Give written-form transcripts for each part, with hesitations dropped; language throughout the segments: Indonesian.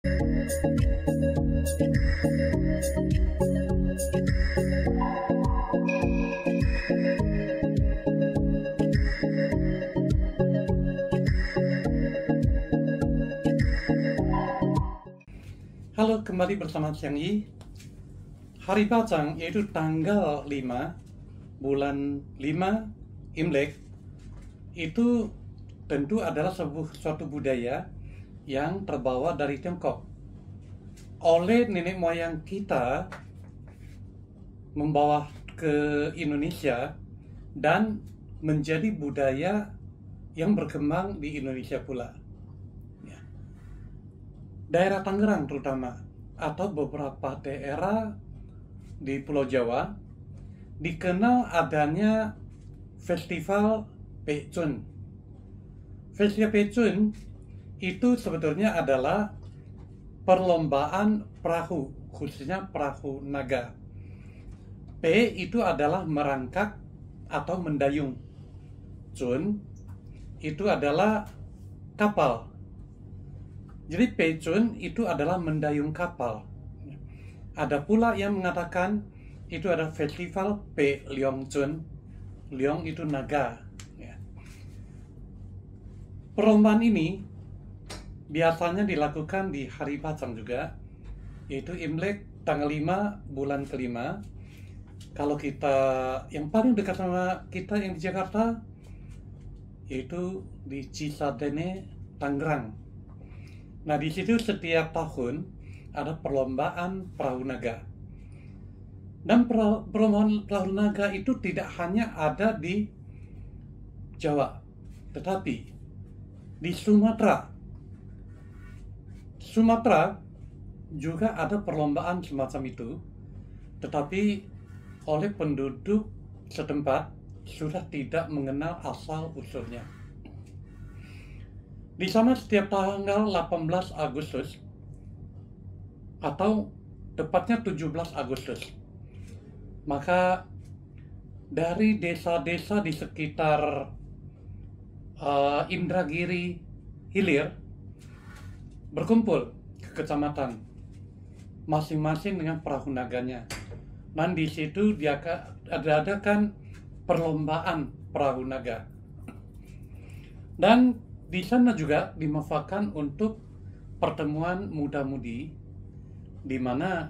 Halo, kembali bersama Siang Yi. Hari Bacang yaitu tanggal 5 bulan 5 Imlek itu tentu adalah suatu budaya yang terbawa dari Tiongkok. Oleh nenek moyang kita membawa ke Indonesia dan menjadi budaya yang berkembang di Indonesia pula. Daerah Tangerang terutama, atau beberapa daerah di Pulau Jawa, dikenal adanya Festival Pecun. Festival Pecun itu sebetulnya adalah perlombaan perahu, khususnya perahu naga. P itu adalah merangkak atau mendayung. Cun itu adalah kapal. Jadi Pecun itu adalah mendayung kapal. Ada pula yang mengatakan itu ada festival Pe Leong Chun. Leong itu naga. Perlombaan ini biasanya dilakukan di hari Bacang juga, yaitu Imlek tanggal 5 bulan kelima. Kalau kita yang paling dekat sama kita yang di Jakarta, yaitu di Cisadane, Tangerang. Nah, di situ setiap tahun ada perlombaan perahu naga. Dan perlombaan perahu naga itu tidak hanya ada di Jawa, tetapi di Sumatera. Sumatera juga ada perlombaan semacam itu, tetapi oleh penduduk setempat sudah tidak mengenal asal-usulnya. Di sana setiap tanggal 18 Agustus atau tepatnya 17 Agustus, maka dari desa-desa di sekitar Indragiri Hilir berkumpul ke kecamatan masing-masing dengan perahu naganya. Dan di situ diadakan perlombaan perahu naga. Dan di sana juga dimanfaatkan untuk pertemuan muda-mudi, di mana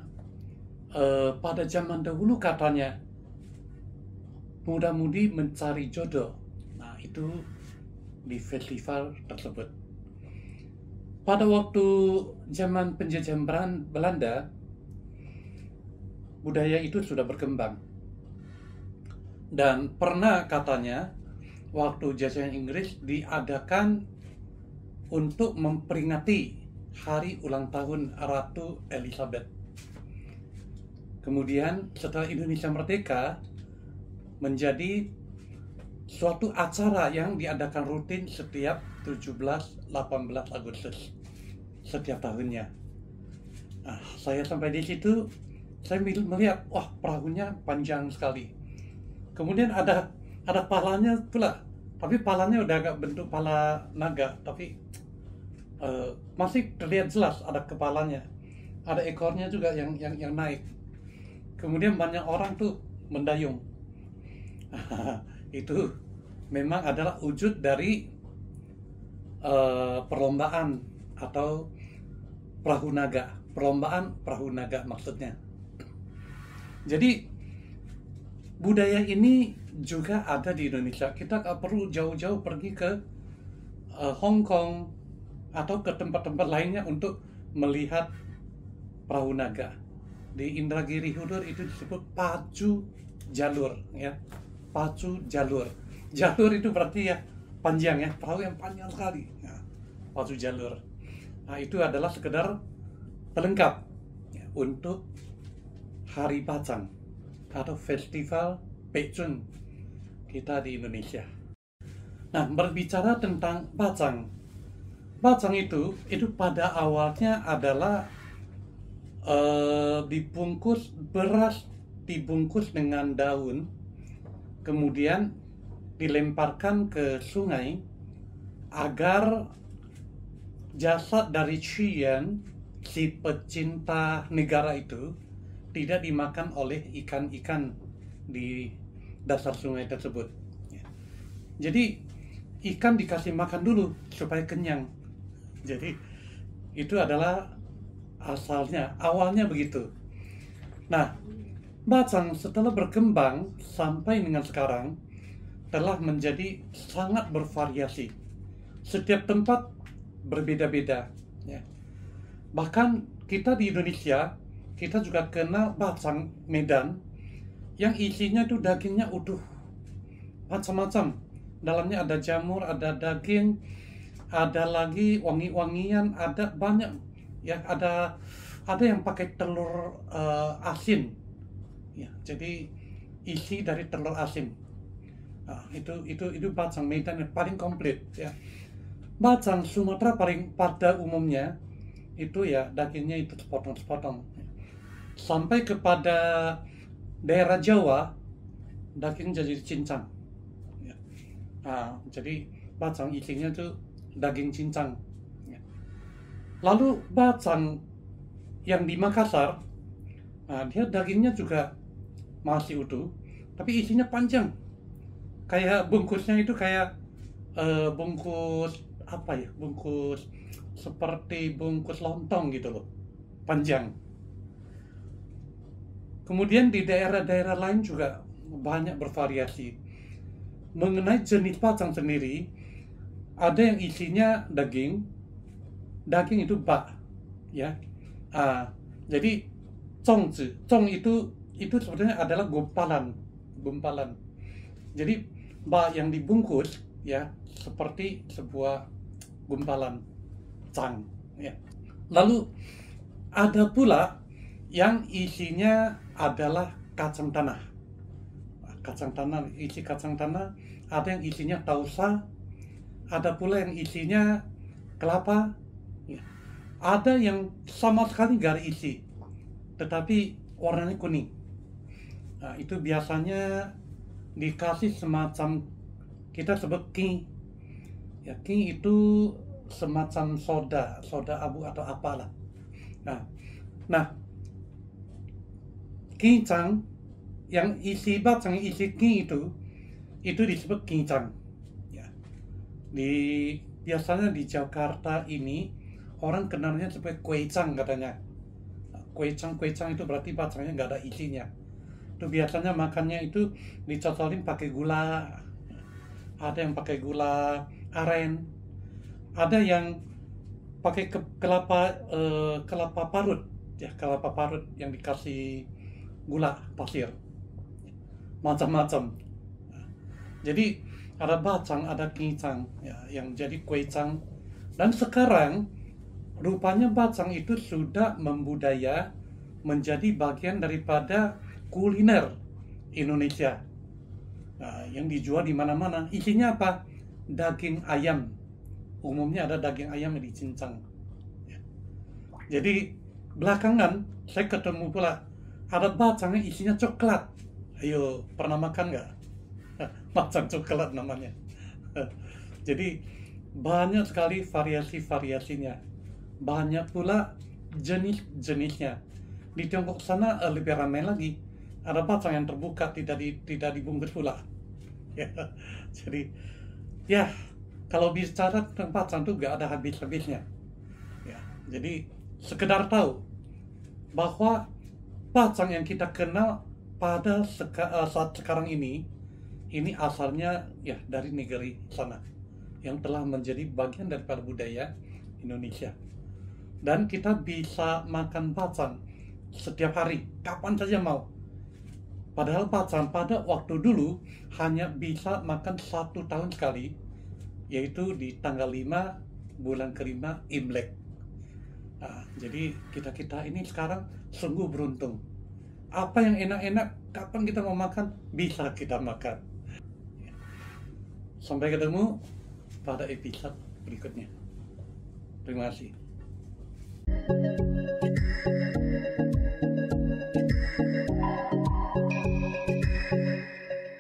pada zaman dahulu katanya muda-mudi mencari jodoh. Nah, itu di festival tersebut. Pada waktu zaman penjajahan Belanda, budaya itu sudah berkembang. Dan pernah katanya waktu jajahan Inggris diadakan untuk memperingati hari ulang tahun Ratu Elizabeth. Kemudian setelah Indonesia merdeka, menjadi suatu acara yang diadakan rutin setiap 17-18 Agustus setiap tahunnya. Nah, saya sampai di situ, saya melihat, wah, perahunya panjang sekali. Kemudian ada palanya pula, tapi palanya udah agak bentuk pala naga, tapi masih terlihat jelas ada kepalanya, ada ekornya juga yang naik. Kemudian banyak orang tuh mendayung. Itu memang adalah wujud dari perlombaan atau perahu naga, perlombaan perahu naga maksudnya. Jadi budaya ini juga ada di Indonesia. Kita gak perlu jauh-jauh pergi ke Hong Kong atau ke tempat-tempat lainnya untuk melihat perahu naga. Di Indragiri Hilir itu disebut pacu jalur, ya. Pacu jalur. Jalur itu berarti ya panjang, ya, perahu yang panjang sekali. Ya, pacu jalur. Nah, itu adalah sekedar pelengkap ya, untuk Hari Bacang atau Festival Pecun kita di Indonesia. Nah, berbicara tentang Bacang. Bacang itu pada awalnya adalah dibungkus beras, dibungkus dengan daun, kemudian dilemparkan ke sungai agar jasad dari Cian si pecinta negara itu tidak dimakan oleh ikan-ikan di dasar sungai tersebut. Jadi ikan dikasih makan dulu supaya kenyang. Jadi itu adalah awalnya begitu. Nah, bacang setelah berkembang sampai dengan sekarang telah menjadi sangat bervariasi. Setiap tempat berbeda-beda. Ya. Bahkan kita di Indonesia, kita juga kenal bacang Medan yang isinya itu dagingnya utuh, macam-macam. Dalamnya ada jamur, ada daging, ada lagi wangi-wangian, ada banyak. Ya, ada yang pakai telur asin. Ya, jadi isi dari telur asin. Nah, itu bacang Medan yang paling komplit ya. Bacang Sumatera pada umumnya itu ya dagingnya itu sepotong-sepotong. Sampai kepada daerah Jawa daging jadi cincang. Ya. Nah, jadi bacang isinya itu daging cincang. Ya. Lalu bacang yang di Makassar, nah, dia dagingnya juga masih utuh, tapi isinya panjang. Kayak bungkusnya itu kayak bungkus apa ya? Bungkus seperti bungkus lontong gitu loh, panjang. Kemudian di daerah-daerah lain juga banyak bervariasi. Mengenai jenis bacang sendiri, ada yang isinya daging itu bak, ya. Jadi cong itu sebetulnya adalah gumpalan. Jadi bak yang dibungkus ya seperti sebuah gumpalan cang ya. Lalu ada pula yang isinya adalah kacang tanah. Isi kacang tanah, ada yang isinya tausa, ada pula yang isinya kelapa ya. Ada yang sama sekali gak ada isi, tetapi warnanya kuning. Nah, itu biasanya dikasih semacam kita sebut king. Ya, king itu semacam soda abu atau apalah. Nah, kincang yang isi bacang isi king itu disebut kincang. Ya. Biasanya di Jakarta ini orang kenalnya sebagai kuecang katanya. Kuecang itu berarti bacangnya nggak ada isinya. Itu biasanya makannya itu dicocolin pakai gula. Ada yang pakai gula aren. Ada yang pakai kelapa parut. Ya, kelapa parut yang dikasih gula pasir. Macam-macam. Jadi ada bacang, ada kincang ya, yang jadi kuecang. Dan sekarang rupanya bacang itu sudah membudaya menjadi bagian daripada kuliner Indonesia. Nah, yang dijual di mana-mana. Isinya apa? Daging ayam. Umumnya ada daging ayam yang dicincang. Ya. Jadi belakangan saya ketemu pula ada bacang yang isinya coklat. Ayo, pernah makan nggak? Bacang coklat namanya. Jadi banyak sekali variasi-variasinya. Banyak pula jenis-jenisnya. Di Tiongkok sana lebih ramai lagi. Ada bacang yang terbuka, tidak dibungkus pula. Ya, jadi ya kalau bicara tentang bacang itu gak ada habis-habisnya. Ya, jadi sekedar tahu bahwa bacang yang kita kenal pada saat sekarang ini asalnya ya dari negeri sana yang telah menjadi bagian daripada budaya Indonesia. Dan kita bisa makan bacang setiap hari, kapan saja mau. Padahal bacang pada waktu dulu hanya bisa makan 1 tahun sekali, yaitu di tanggal 5 bulan ke-5 Imlek. Nah, jadi kita ini sekarang sungguh beruntung. Apa yang enak-enak, kapan kita mau makan, bisa kita makan. Sampai ketemu pada episode berikutnya. Terima kasih.